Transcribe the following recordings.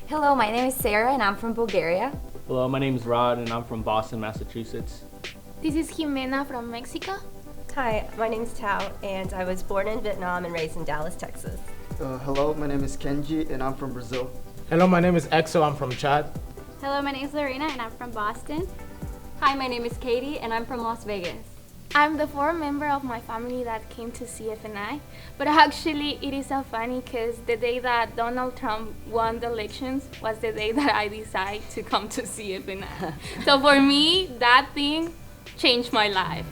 Hello, my name is Sarah and I'm from Bulgaria. Hello, my name is Rod and I'm from Boston, Massachusetts. This is Jimena from Mexico. Hi, my name's Tao and I was born in Vietnam and raised in Dallas, Texas. Hello, my name is Kenji and I'm from Brazil. Hello, my name is Exo, I'm from Chad. Hello, my name is Lorena and I'm from Boston. Hi, my name is Katie and I'm from Las Vegas. I'm the fourth member of my family that came to CFNI, but actually it is so funny because the day that Donald Trump won the elections was the day that I decided to come to CFNI. So for me, that thing changed my life.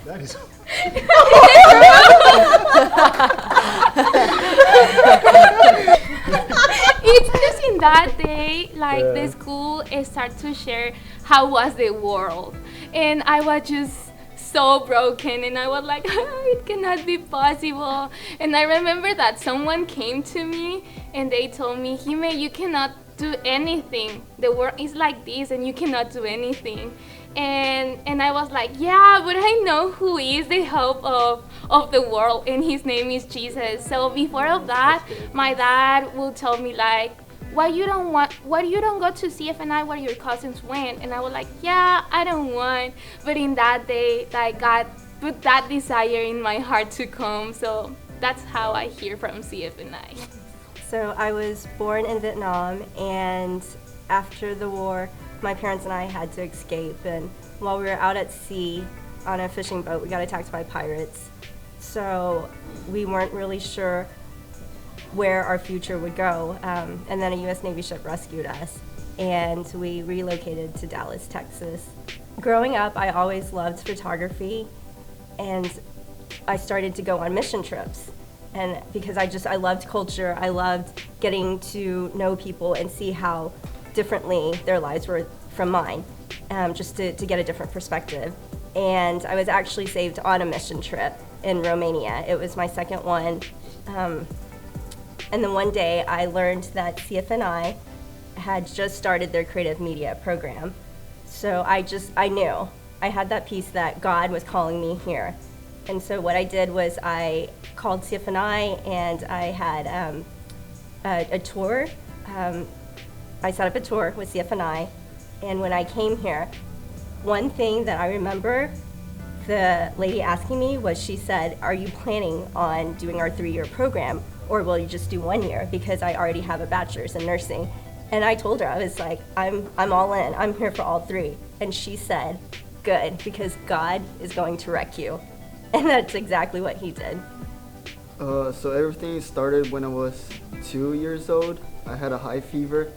That is... It's just in that day, like the school started to share how was the world. And I was just so broken and I was like, oh, it cannot be possible. And I remember that someone came to me and they told me, Hime, you cannot do anything. The world is like this and you cannot do anything. And I was like, yeah, but I know who is the hope of the world and his name is Jesus. So before of that, my dad will tell me like, why you don't go to CFNI where your cousins went? And I was like, yeah, I don't want. But in that day, like God put that desire in my heart to come. So that's how I hear from CFNI. So I was born in Vietnam, and after the war, my parents and I had to escape. And while we were out at sea on a fishing boat, we got attacked by pirates. So we weren't really sure where our future would go. And then a U.S. Navy ship rescued us, and we relocated to Dallas, Texas. Growing up, I always loved photography, and I started to go on mission trips. And because I loved culture, I loved getting to know people and see how differently their lives were from mine, just to get a different perspective. And I was actually saved on a mission trip in Romania. It was my second one. And then one day I learned that CFNI had just started their creative media program. So I knew. I had that piece that God was calling me here. And so what I did was I called CFNI and I had a tour. I set up a tour with CFNI. And when I came here, one thing that I remember the lady asking me was, she said, are you planning on doing our 3-year program, or will you just do 1 year, because I already have a bachelor's in nursing? And I told her, I was like, I'm all in, I'm here for all 3. And she said, good, because God is going to wreck you. And that's exactly what he did. So everything started when I was 2 years old. I had a high fever,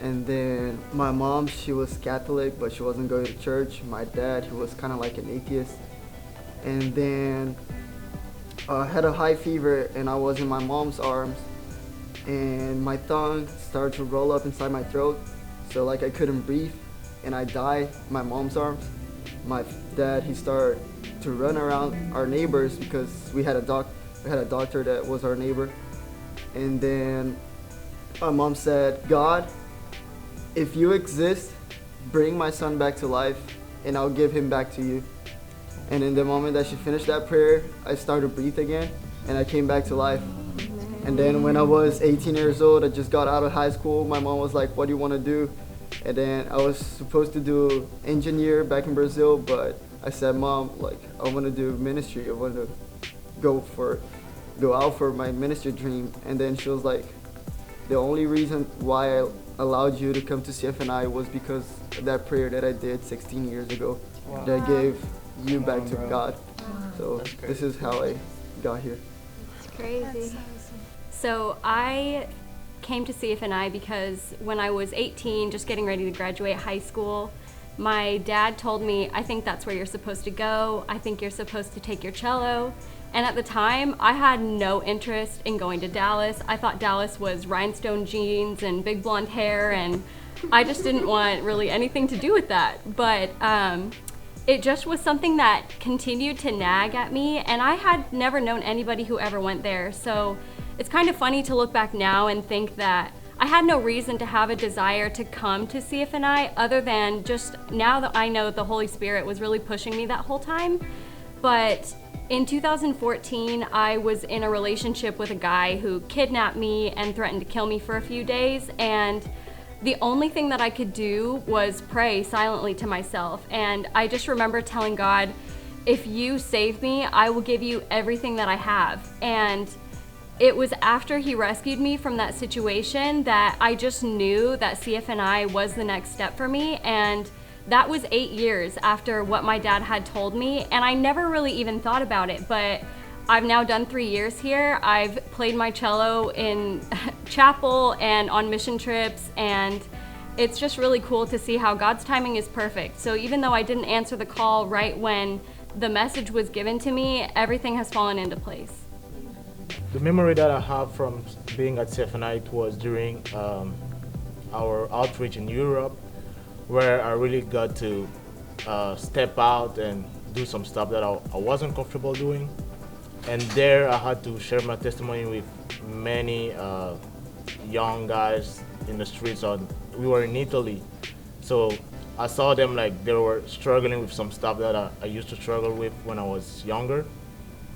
and then my mom, she was Catholic, but she wasn't going to church. My dad, he was kind of like an atheist. And then I had a high fever, and I was in my mom's arms, and my tongue started to roll up inside my throat, so like I couldn't breathe, and I died in my mom's arms. My dad, he started to run around our neighbors because we had a doctor that was our neighbor. And then my mom said, God, if you exist, bring my son back to life and I'll give him back to you. And in the moment that she finished that prayer, I started to breathe again and I came back to life. And then when I was 18 years old, I just got out of high school. My mom was like, what do you want to do? And then I was supposed to do engineer back in Brazil, but I said, Mom, like, I want to do ministry. I want to go out for my ministry dream. And then she was like, the only reason why I allowed you to come to CFNI was because of that prayer that I did 16 years ago. Wow. That I gave you back to God. So this is how I got here. It's crazy. So I came to CFNI because when I was 18, just getting ready to graduate high school, my dad told me, I think that's where you're supposed to go. I think you're supposed to take your cello. And at the time, I had no interest in going to Dallas. I thought Dallas was rhinestone jeans and big blonde hair, and I just didn't want really anything to do with that. But it just was something that continued to nag at me, and I had never known anybody who ever went there. So it's kind of funny to look back now and think that I had no reason to have a desire to come to CFNI other than just now that I know the Holy Spirit was really pushing me that whole time. But In 2014, I was in a relationship with a guy who kidnapped me and threatened to kill me for a few days, and the only thing that I could do was pray silently to myself. And I just remember telling God, if you save me, I will give you everything that I have. And it was after he rescued me from that situation that I just knew that CFNI was the next step for me. And that was 8 years after what my dad had told me. And I never really even thought about it, but I've now done 3 years here. I've played my cello in chapel and on mission trips, and it's just really cool to see how God's timing is perfect. So even though I didn't answer the call right when the message was given to me, everything has fallen into place. The memory that I have from being at CFNI, it was during our outreach in Europe, where I really got to step out and do some stuff that I wasn't comfortable doing. And there I had to share my testimony with many young guys in the streets. We were in Italy, so I saw them like they were struggling with some stuff that I used to struggle with when I was younger.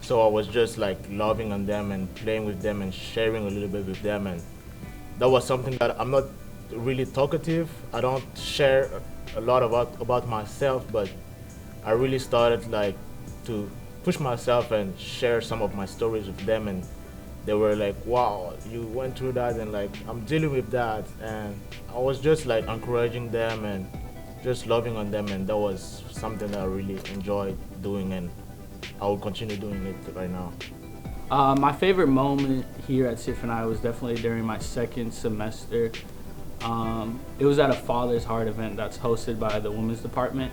So I was just like loving on them and playing with them and sharing a little bit with them. And that was something that I'm not really talkative. I don't share a lot about myself, but I really started like to push myself and share some of my stories with them, and they were like, wow, you went through that, and like I'm dealing with that. And I was just like encouraging them and just loving on them, and that was something that I really enjoyed doing, and I will continue doing it right now. My favorite moment here at CFNI was definitely during my second semester. It was at a Father's Heart event that's hosted by the Women's Department,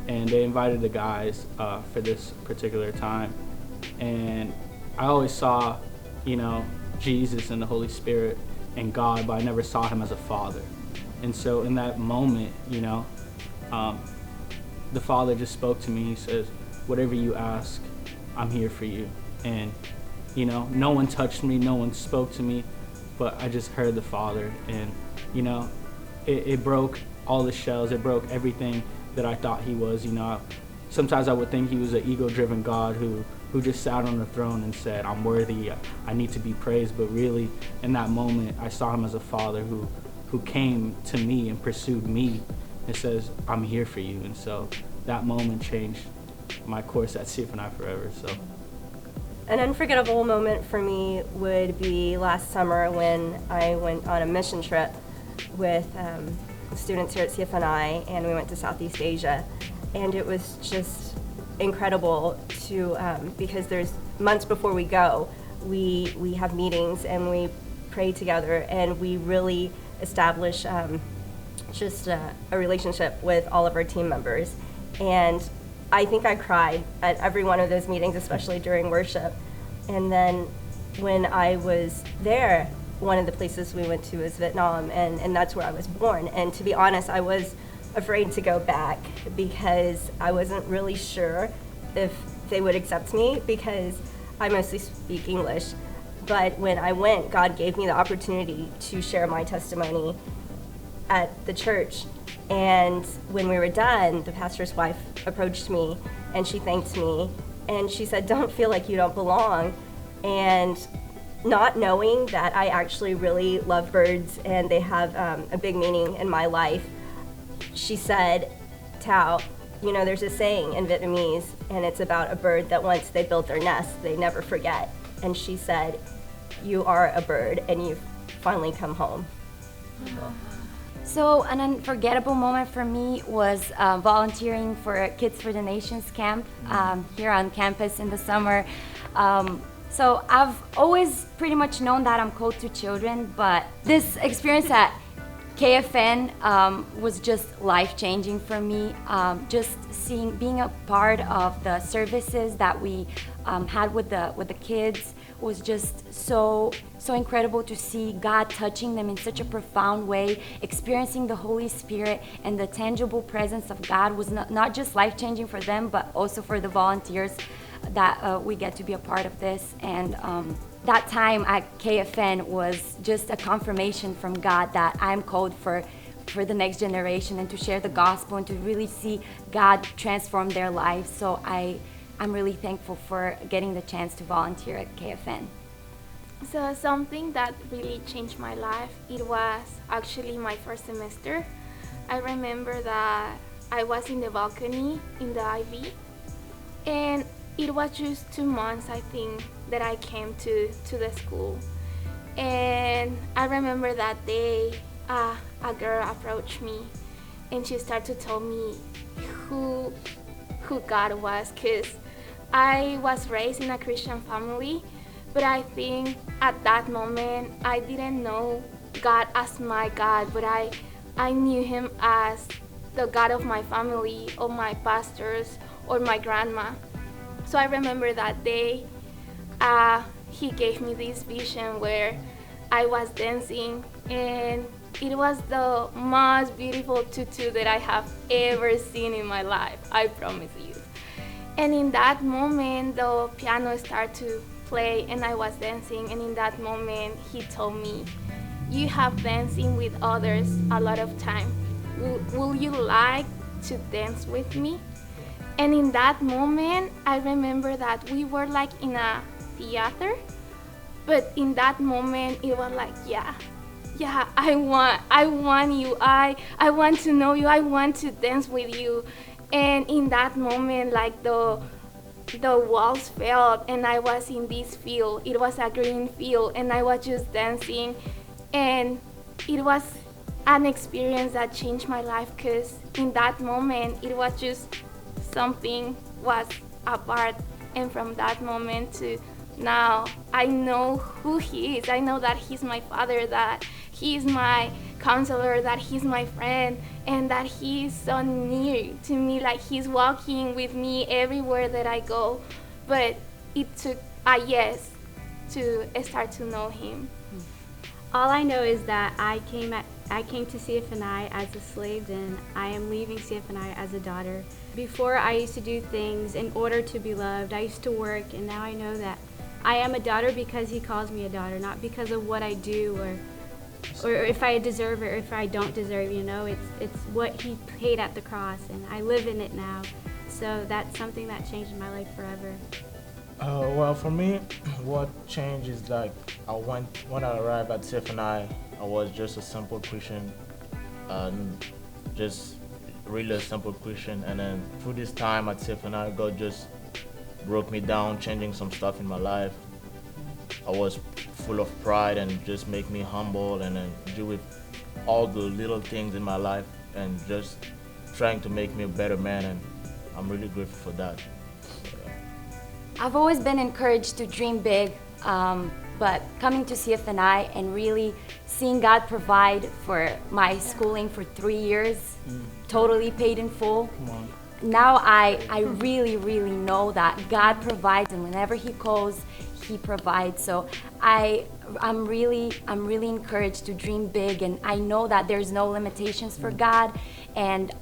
and they invited the guys for this particular time. And I always saw, Jesus and the Holy Spirit and God, but I never saw him as a father. And so in that moment, the Father just spoke to me. He says, whatever you ask, I'm here for you. And, no one touched me, no one spoke to me, but I just heard the Father. And, it broke all the shells. It broke everything that I thought he was. Sometimes I would think he was an ego-driven God who just sat on the throne and said, I'm worthy, I need to be praised. But really, in that moment, I saw him as a Father who came to me and pursued me and says, I'm here for you. And so that moment changed my course at CFNI forever. So An unforgettable moment for me would be last summer when I went on a mission trip with students here at CFNI, and we went to Southeast Asia. And it was just incredible to, because there's months before we go, we have meetings and we pray together, and we really establish just a relationship with all of our team members. And I think I cried at every one of those meetings, especially during worship. And then when I was there, one of the places we went to was Vietnam, and that's where I was born. And to be honest, I was afraid to go back because I wasn't really sure if they would accept me because I mostly speak English. But when I went, God gave me the opportunity to share my testimony at the church. And when we were done, the pastor's wife approached me and she thanked me, and she said, don't feel like you don't belong. And not knowing that I actually really love birds and they have a big meaning in my life, she said, Tao, there's a saying in Vietnamese, and it's about a bird that once they build their nest, they never forget. And she said, you are a bird and you've finally come home. So an unforgettable moment for me was volunteering for Kids for the Nations camp here on campus in the summer. So I've always pretty much known that I'm close to children, but this experience at KFN was just life-changing for me. Just being a part of the services that we had with the kids was just so incredible to see God touching them in such a profound way. Experiencing the Holy Spirit and the tangible presence of God was not just life-changing for them, but also for the volunteers that we get to be a part of this. And that time at KFN was just a confirmation from God that I'm called for the next generation and to share the gospel and to really see God transform their lives. So I I'm really thankful for getting the chance to volunteer at KFN. So something that really changed my life, it was actually my first semester. I remember that I was in the balcony in the Ivy, and it was just 2 months, I think, that I came to the school. And I remember that day, a girl approached me, and she started to tell me who God was, because I was raised in a Christian family, but I think at that moment I didn't know God as my God, but I knew him as the God of my family, or my pastors, or my grandma. So I remember that day, he gave me this vision where I was dancing, and it was the most beautiful tutu that I have ever seen in my life, I promise you. And in that moment, the piano started to play, and I was dancing, and in that moment, he told me, you have dancing with others a lot of time. Will you like to dance with me? And in that moment, I remember that we were like in a theater, but in that moment, it was like, yeah, I want you, I want to know you, I want to dance with you. And in that moment, like the walls fell, and I was in this field. It was a green field, and I was just dancing, and it was an experience that changed my life, because in that moment it was just something was apart, and from that moment to now I know who he is. I know that he's my father, that he's my counselor, that he's my friend, and that he's so near to me, like he's walking with me everywhere that I go. But it took a yes to start to know him. All I know is that I came to CFNI as a slave, and I am leaving CFNI as a daughter. Before, I used to do things in order to be loved. I used to work, and now I know that I am a daughter because he calls me a daughter, not because of what I do or if I deserve it or if I don't deserve it, you know. It's what he paid at the cross, and I live in it now. So that's something that changed my life forever. Well, for me, what changed is like when I arrived at CFNI, I was just a simple Christian, just really a simple Christian. And then through this time at CFNI, God just broke me down, changing some stuff in my life. I was full of pride and just make me humble, and then deal with all the little things in my life and just trying to make me a better man, and I'm really grateful for that. I've always been encouraged to dream big, but coming to CFNI and really seeing God provide for my schooling for 3 years, totally paid in full. Now I really, really know that God provides, and whenever he calls, he provides. So I'm really encouraged to dream big, and I know that there's no limitations for God, and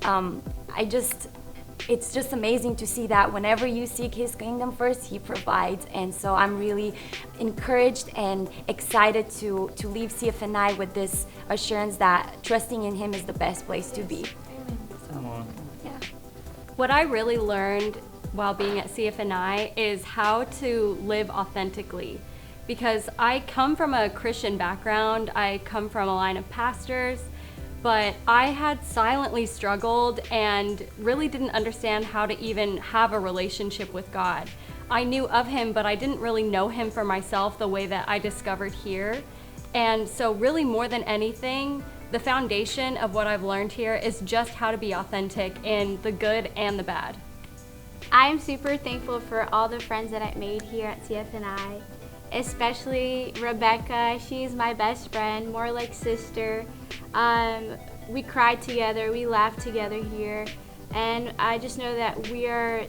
it's just amazing to see that whenever you seek his kingdom first, he provides. And so I'm really encouraged and excited to leave CFNI with this assurance that trusting in him is the best place to be. So, yeah. What I really learned while being at CFNI is how to live authentically, because I come from a Christian background. I come from a line of pastors, but I had silently struggled and really didn't understand how to even have a relationship with God. I knew of him, but I didn't really know him for myself the way that I discovered here. And so really, more than anything, the foundation of what I've learned here is just how to be authentic in the good and the bad. I am super thankful for all the friends that I made here at CFNI, especially Rebecca. She's my best friend, more like sister. We cried together, we laughed together here, and I just know that we are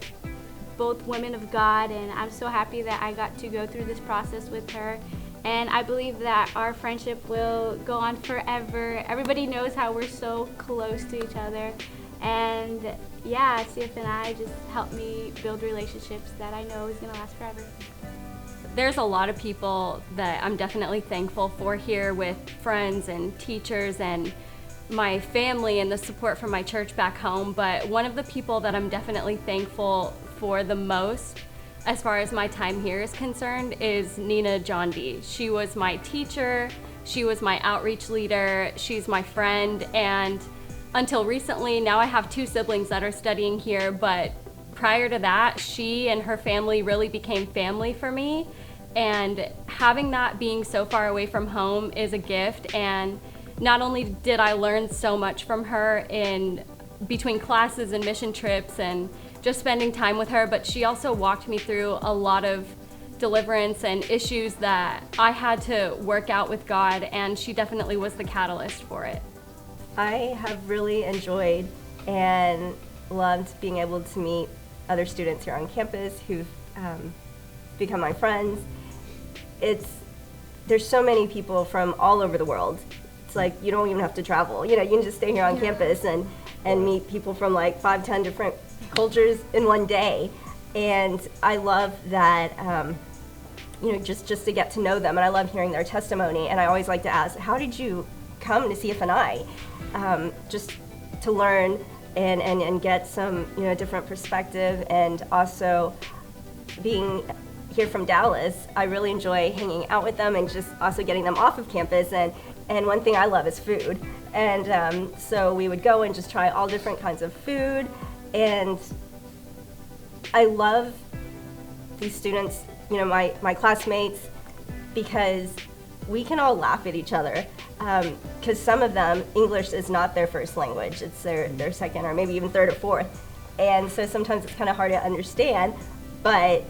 both women of God, and I'm so happy that I got to go through this process with her. And I believe that our friendship will go on forever. Everybody knows how we're so close to each other. And yeah, CFNI just helped me build relationships that I know is gonna last forever. There's a lot of people that I'm definitely thankful for here, with friends and teachers and my family and the support from my church back home. But one of the people that I'm definitely thankful for the most, as far as my time here is concerned, is Nina John D. She was my teacher, she was my outreach leader, she's my friend, and until recently, now I have 2 siblings that are studying here, but prior to that, she and her family really became family for me. And having that being so far away from home is a gift. And not only did I learn so much from her in between classes and mission trips and just spending time with her, but she also walked me through a lot of deliverance and issues that I had to work out with God, and she definitely was the catalyst for it. I have really enjoyed and loved being able to meet other students here on campus who've become my friends. There's so many people from all over the world. It's like you don't even have to travel. You can just stay here on campus and meet people from like 5-10 different cultures in one day. And I love that, just to get to know them. And I love hearing their testimony. And I always like to ask, how did you come to CFNI? Just to learn and get some different perspective. And also being here from Dallas, I really enjoy hanging out with them and just also getting them off of campus. And one thing I love is food. And so we would go and just try all different kinds of food. And I love these students, my classmates, because we can all laugh at each other. Because some of them, English is not their first language. It's their second or maybe even third or fourth. And so sometimes it's kind of hard to understand, but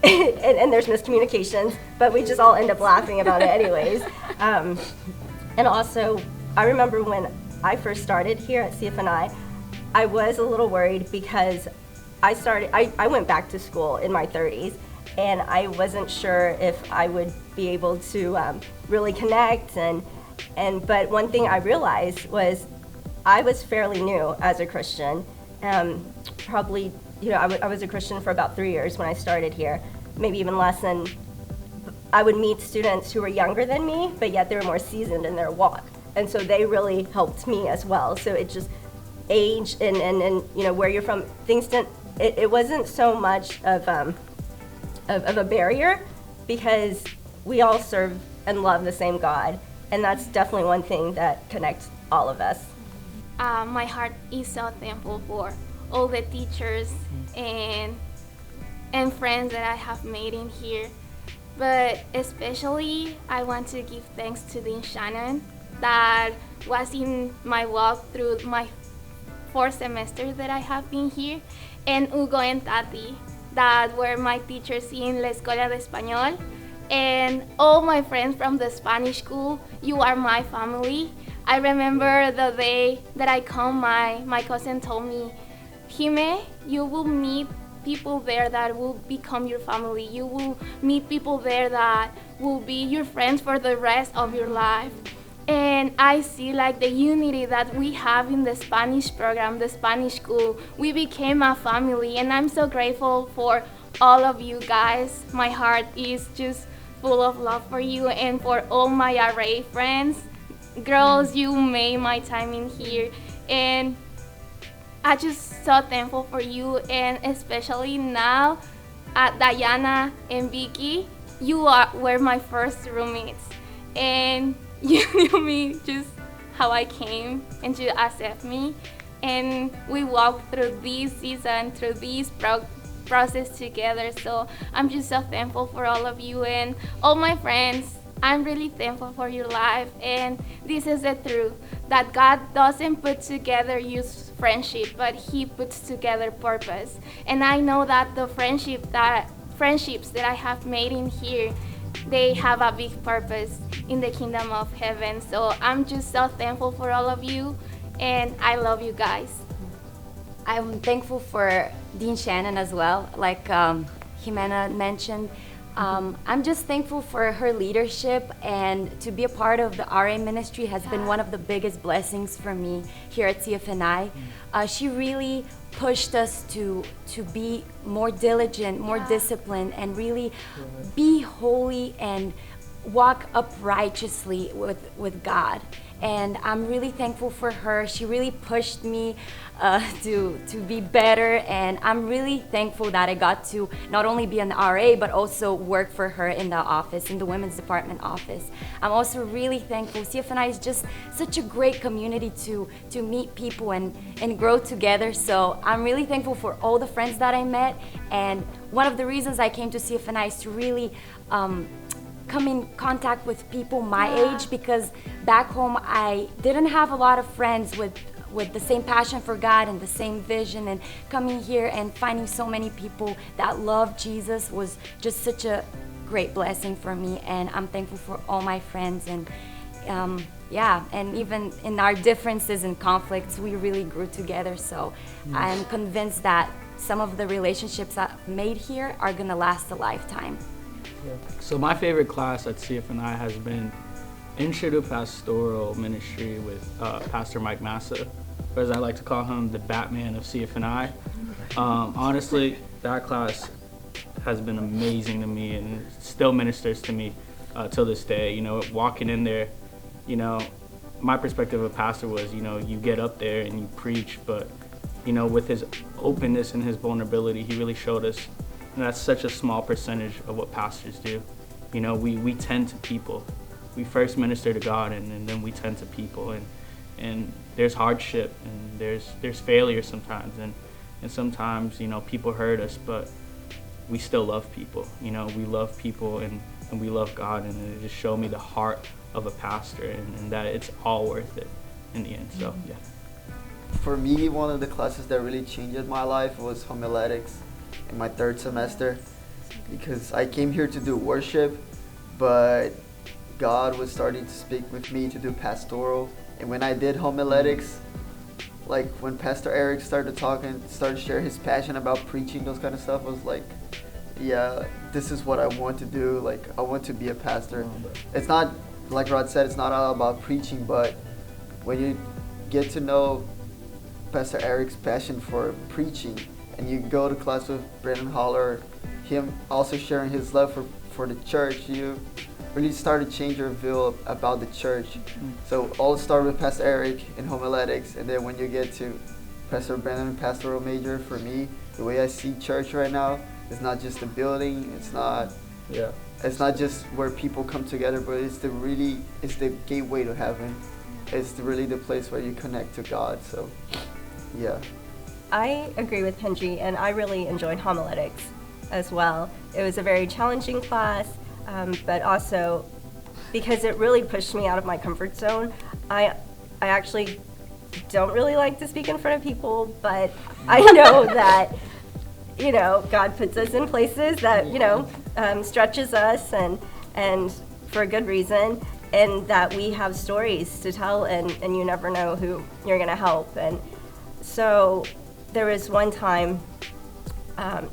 and there's miscommunications, but we just all end up laughing about it anyways. And also, I remember when I first started here at CFNI, I was a little worried because I went back to school in my 30s, and I wasn't sure if I would be able to really connect. But one thing I realized was I was fairly new as a Christian. Probably, I was a Christian for about 3 years when I started here, maybe even less. And I would meet students who were younger than me, but yet they were more seasoned in their walk. And so they really helped me as well. So it just age and where you're from, things didn't, it wasn't so much of a barrier, because we all serve and love the same God. And that's definitely one thing that connects all of us. My heart is so thankful for all the teachers and friends that I have made in here. But especially, I want to give thanks to Dean Shannon that was in my walk through my 4 semesters that I have been here, and Hugo and Tati that were my teachers in La Escuela de Español, and all my friends from the Spanish school. You are my family. I remember the day that I come, my cousin told me, Jime, you will meet people there that will become your family. You will meet people there that will be your friends for the rest of your life. And I see like the unity that we have in the Spanish program, the Spanish school. We became a family, and I'm so grateful for all of you guys. My heart is just full of love for you, and for all my RA friends. Girls, you made my time in here, and I just so thankful for you, and especially now, Diana and Vicky, you were my first roommates, and you knew me just how I came, and you accept me, and we walked through this season, through this process together. So I'm just so thankful for all of you and all my friends. I'm really thankful for your life, and this is the truth, that God doesn't put together just friendship, but He puts together purpose. And I know that the friendships that I have made in here, they have a big purpose in the kingdom of heaven. So I'm just so thankful for all of you, and I love you guys. I'm thankful for Dean Shannon as well, like Jimena mentioned. I'm just thankful for her leadership, and to be a part of the RA ministry has been one of the biggest blessings for me here at CFNI. She really pushed us to be more diligent, more disciplined, and really be holy and walk uprightly with God. and I'm really thankful for her. She really pushed me to be better, and I'm really thankful that I got to not only be an RA but also work for her in the office, in the women's department office. I'm also really thankful. CFNI is just such a great community to meet people and grow together. So I'm really thankful for all the friends that I met, and one of the reasons I came to CFNI is to really come in contact with people my age, because back home I didn't have a lot of friends with the same passion for God and the same vision, and coming here and finding so many people that love Jesus was just such a great blessing for me, and I'm thankful for all my friends. And and even in our differences and conflicts, we really grew together. So I'm convinced that some of the relationships I've made here are gonna last a lifetime. So my favorite class at CFNI has been Intro to Pastoral Ministry with Pastor Mike Massa, or as I like to call him, the Batman of CFNI. Honestly, that class has been amazing to me and still ministers to me till this day. You know, walking in there, you know, my perspective of a pastor was, you know, you get up there and you preach, but, you know, with his openness and his vulnerability, he really showed us, and that's such a small percentage of what pastors do. You know, we tend to people. We first minister to God, and then we tend to people, and there's hardship, and there's failure sometimes, and sometimes, you know, people hurt us, but we still love people. You know, we love people, and we love God, and it just showed me the heart of a pastor, and that it's all worth it in the end. So yeah. For me, one of the classes that really changed my life was homiletics in my third semester, because I came here to do worship, but God was starting to speak with me to do pastoral. And when I did homiletics, like when Pastor Eric started talking, started sharing his passion about preaching, those kind of stuff, I was like, yeah, this is what I want to do. Like, I want to be a pastor. It's not, like Rod said, it's not all about preaching, but when you get to know Pastor Eric's passion for preaching, and you go to class with Brennan Holler, him also sharing his love for the church, you really start to change your view about the church. So all started with Pastor Eric in homiletics, and then when you get to Pastor Brennan, pastoral major, for me, the way I see church right now, it's not just a building, it's not just where people come together, but it's the gateway to heaven. It's really the place where you connect to God. So yeah. I agree with Henry, and I really enjoyed homiletics as well. It was a very challenging class, but also because it really pushed me out of my comfort zone. I actually don't really like to speak in front of people, but I know that, you know, God puts us in places that, you know, stretches us and for a good reason, and that we have stories to tell, and you never know who you're gonna help. And so there was one time,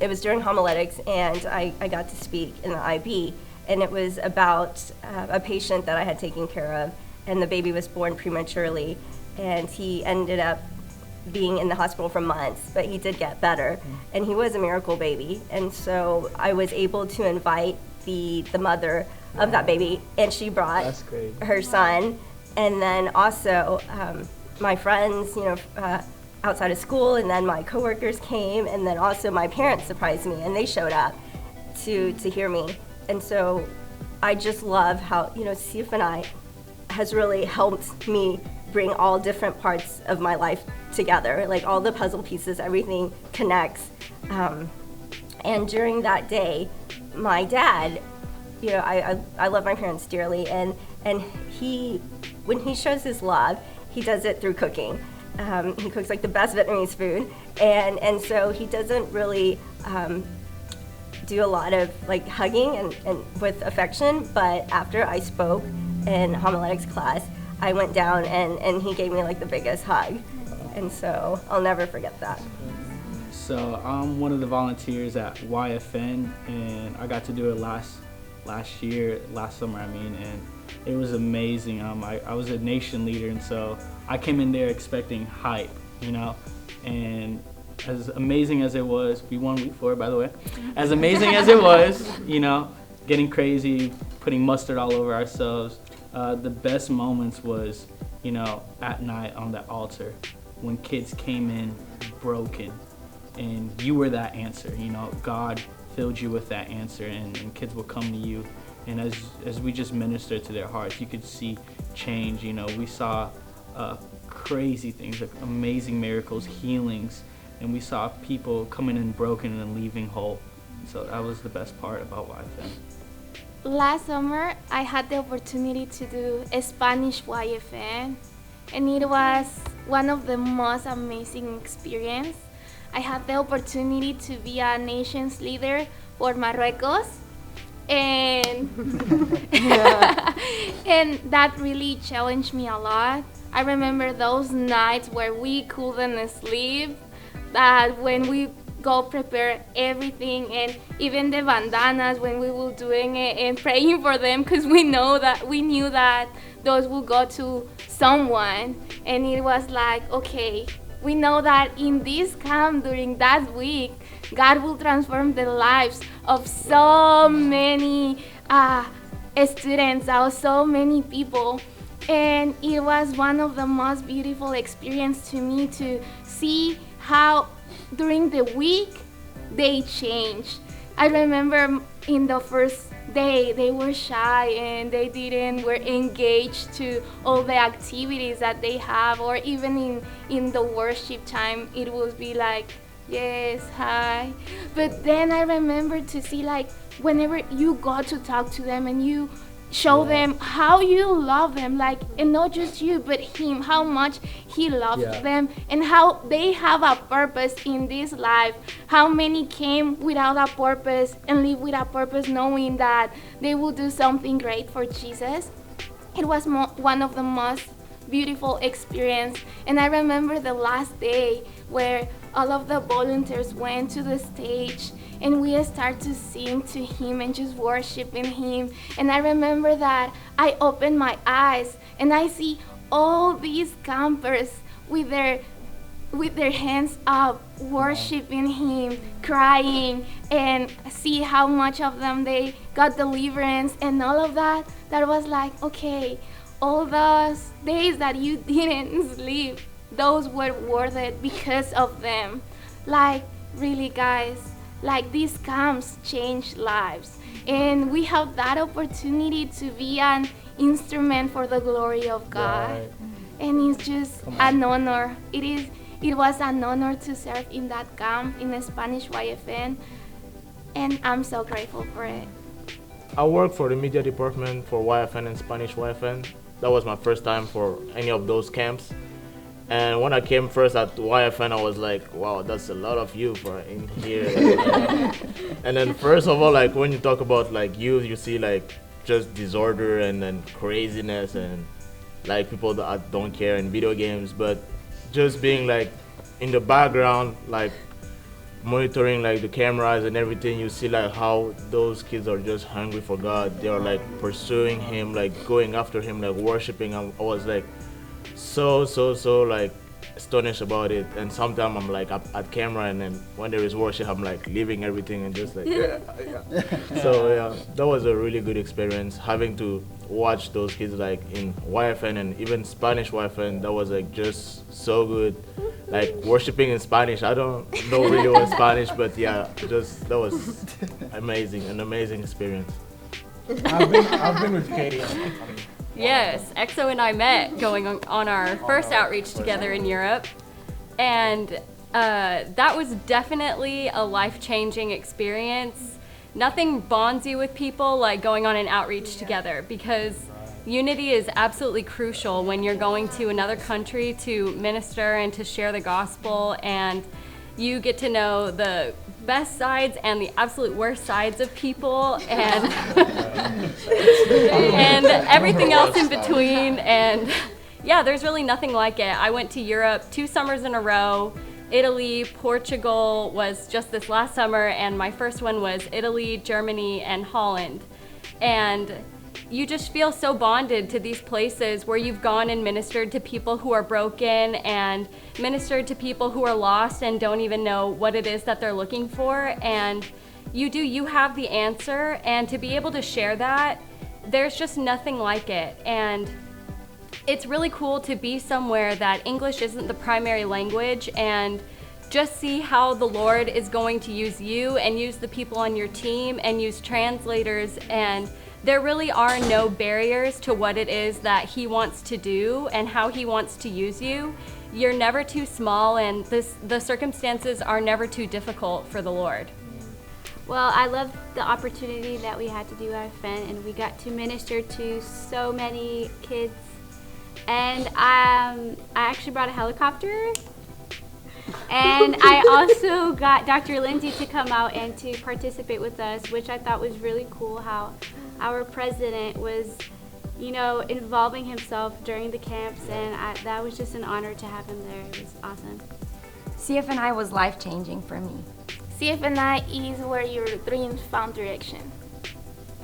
it was during homiletics, and I got to speak in the IB, and it was about a patient that I had taken care of, and the baby was born prematurely, and he ended up being in the hospital for months, but he did get better, and he was a miracle baby. And so I was able to invite the mother of that baby, and she brought her son, and then also my friends, you know, outside of school, and then my coworkers came, and then also my parents surprised me, and they showed up to hear me. And so I just love how, you know, CFNI has really helped me bring all different parts of my life together, like all the puzzle pieces, everything connects. And during that day, my dad, you know, I love my parents dearly, and he, when he shows his love, he does it through cooking. He cooks like the best Vietnamese food, and so he doesn't really do a lot of like hugging and with affection, but after I spoke in homiletics class, I went down and he gave me like the biggest hug, and so I'll never forget that. So I'm one of the volunteers at YFN, and I got to do it last summer, and it was amazing. I was a nation leader, and so I came in there expecting hype, you know, and as amazing as it was, we won week 4, by the way. As amazing as it was, you know, getting crazy, putting mustard all over ourselves, the best moments was, at night on that altar when kids came in broken, and you were that answer. God filled you with that answer, and kids will come to you. And as we just ministered to their hearts, you could see change. We saw crazy things, like amazing miracles, healings, and we saw people coming in broken and leaving whole. So that was the best part about YFN. Last summer, I had the opportunity to do a Spanish YFN, and it was one of the most amazing experience. I had the opportunity to be a nations leader for Marruecos, and and that really challenged me a lot. I remember those nights where we couldn't sleep, that when we go prepare everything, and even the bandanas when we were doing it and praying for them, because we knew that those will go to someone. And it was like, okay, we know that in this camp during that week, God will transform the lives of so many students, of so many people. And it was one of the most beautiful experiences to me to see how during the week they changed. I remember in the first day they were shy and they were engaged to all the activities that they have, or even in the worship time it would be like, yes, hi. But then I remember to see, like, whenever you got to talk to them and you show them how you love them, like, and not just you but him, how much he loves them, and how they have a purpose in this life, how many came without a purpose and live with a purpose, knowing that they will do something great for Jesus. It was one of the most beautiful experience. And I remember the last day where all of the volunteers went to the stage and we start to sing to him and just worshiping him. And I remember that I opened my eyes and I see all these campers with their hands up, worshiping him, crying, and see how much of them they got deliverance and all of that. That was like, okay, all those days that you didn't sleep, those were worth it because of them. Like, really, guys, like, these camps change lives, and we have that opportunity to be an instrument for the glory of God. Right. And it's just an honor. It was an honor to serve in that camp in the Spanish YFN, and I'm so grateful for it. I work for the media department for YFN and Spanish YFN. That was my first time for any of those camps. And when I came first at YFN, I was like, wow, that's a lot of you for in here. And then first of all, like, when you talk about like youth, you see like just disorder and then craziness and like people that don't care in video games. But just being like in the background, like monitoring like the cameras and everything, you see like how those kids are just hungry for God. They are like pursuing him, like going after him, like worshiping. I was like so like astonished about it. And sometimes I'm like up at camera, and then when there is worship, I'm like leaving everything and just like So yeah, that was a really good experience, having to watch those kids like in YFN and even Spanish YFN. That was like just so good, like worshiping in Spanish. I don't know really what Spanish, but yeah, just that was amazing, an amazing experience. I've been with Katie. Yes, EXO and I met going on our first outreach together in Europe, and that was definitely a life-changing experience. Nothing bonds you with people like going on an outreach together, because unity is absolutely crucial when you're going to another country to minister and to share the gospel, and you get to know the best sides and the absolute worst sides of people, and and everything else in between. And yeah, there's really nothing like it. I went to Europe 2 summers in a row. Italy, Portugal was just this last summer, and my first one was Italy, Germany, and Holland. And you just feel so bonded to these places where you've gone and ministered to people who are broken and ministered to people who are lost and don't even know what it is that they're looking for. And you have the answer, and to be able to share that, there's just nothing like it. And it's really cool to be somewhere that English isn't the primary language, and just see how the Lord is going to use you and use the people on your team and use translators, and there really are no barriers to what it is that He wants to do and how He wants to use you. You're never too small, and the circumstances are never too difficult for the Lord. Well, I love the opportunity that we had to do our event, and we got to minister to so many kids. And I actually brought a helicopter. And I also got Dr. Lindsay to come out and to participate with us, which I thought was really cool, how our president was, involving himself during the camps, and that was just an honor to have him there. It was awesome. CFNI was life-changing for me. CFNI is where your dreams found direction.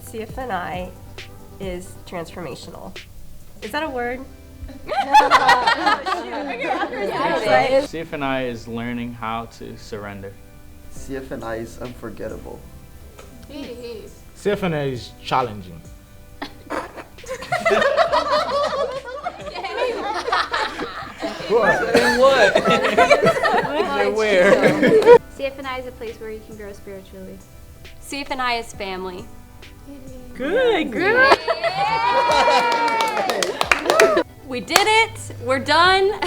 CFNI is transformational. Is that a word? CFNI is learning how to surrender. CFNI is unforgettable. CFNI is challenging. And what? And where? CFNI is a place where you can grow spiritually. CFNI is family. Good. We did it, we're done,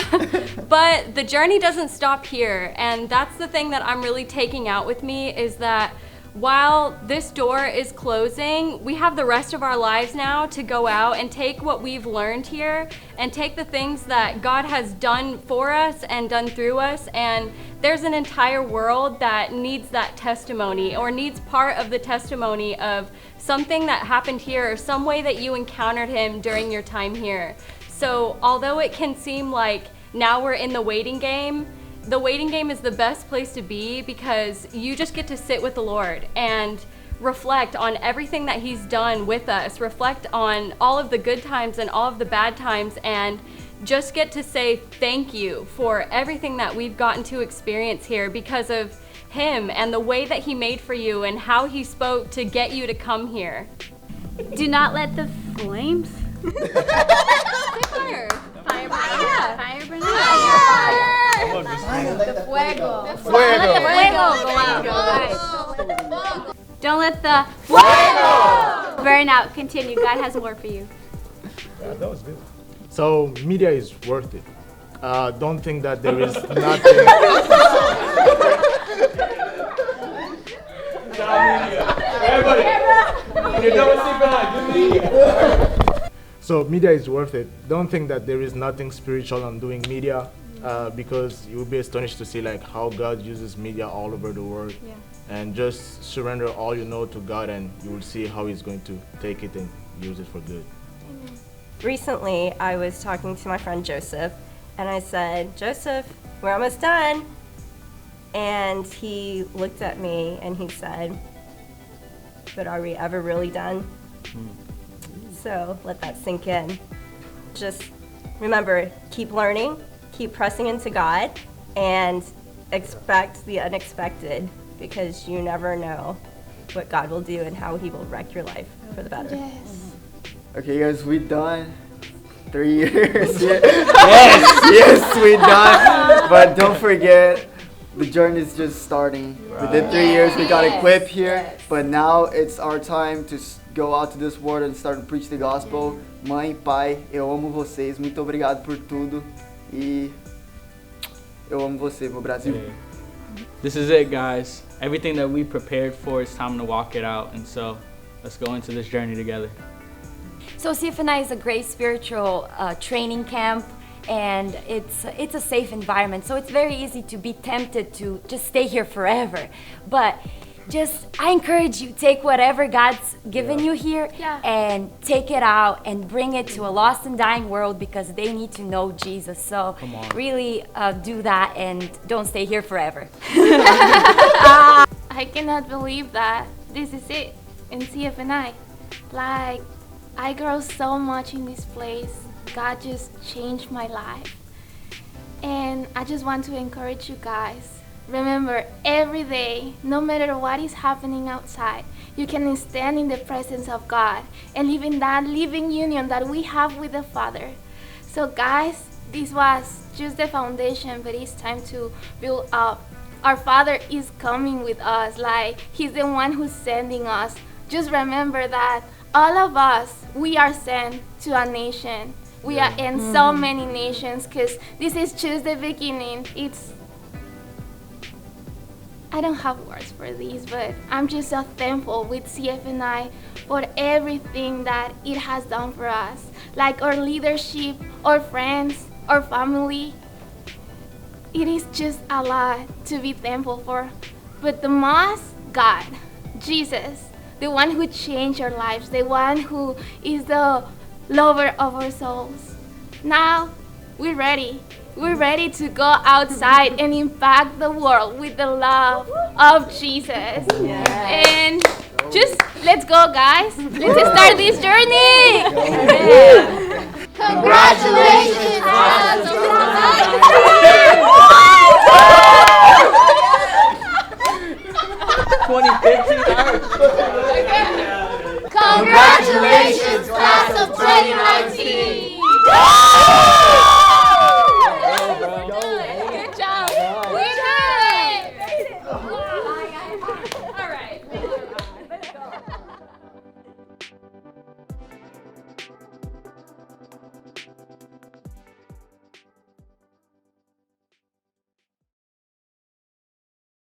but the journey doesn't stop here, and that's the thing that I'm really taking out with me, is that while this door is closing, we have the rest of our lives now to go out and take what we've learned here and take the things that God has done for us and done through us, and there's an entire world that needs that testimony, or needs part of the testimony of something that happened here or some way that you encountered Him during your time here. So although it can seem like now we're in the waiting game is the best place to be, because you just get to sit with the Lord and reflect on everything that He's done with us, reflect on all of the good times and all of the bad times, and just get to say thank you for everything that we've gotten to experience here because of Him and the way that He made for you and how He spoke to get you to come here. Do not let the flames. Fire. Fire burn out. Yeah. Fire burn out. The fuego. Don't let the fuego burn out. Continue. God has more for you. Yeah, that was good. So media is worth it. Don't think that there is nothing. So media is worth it. Don't think that there is nothing spiritual on doing media, because you will be astonished to see like how God uses media all over the world. Yeah. And just surrender all you know to God, and you will see how He's going to take it and use it for good. Recently, I was talking to my friend Joseph, and I said, Joseph, we're almost done. And he looked at me and he said, but are we ever really done? So let that sink in. Just remember, keep learning, keep pressing into God, and expect the unexpected, because you never know what God will do and how He will wreck your life for the better. Yes. Okay, guys, we done 3 years. Yes, we done. But don't forget, the journey is just starting. We did 3 years. We got equipped here, but now it's our time to go out to this world and start to preach the gospel. Mãe, pai, eu amo vocês. Muito obrigado por tudo. E eu amo você, meu Brasil. This is it, guys. Everything that we prepared for, it's time to walk it out. And so let's go into this journey together. So CFNI is a great spiritual training camp, and it's a safe environment. So it's very easy to be tempted to just stay here forever. But I encourage you, take whatever God's given you here and take it out and bring it to a lost and dying world, because they need to know Jesus. So really do that and don't stay here forever. I cannot believe that this is it in CFNI. Like, I grow so much in this place. God just changed my life. And I just want to encourage you guys. Remember, every day, no matter what is happening outside, you can stand in the presence of God and live in that living union that we have with the Father. So guys, this was just the foundation, but it's time to build up. Our Father is coming with us, like He's the one who's sending us. Just remember that all of us, we are sent to a nation. We are in so many nations, because this is just the beginning. I don't have words for this, but I'm just so thankful with CFNI for everything that it has done for us. Like our leadership, our friends, our family. It is just a lot to be thankful for. But the most, God, Jesus, the one who changed our lives, the one who is the lover of our souls. Now, we're ready. We're ready to go outside and impact the world with the love of Jesus. And just let's go, guys. Let's start this journey. Congratulations, Congratulations.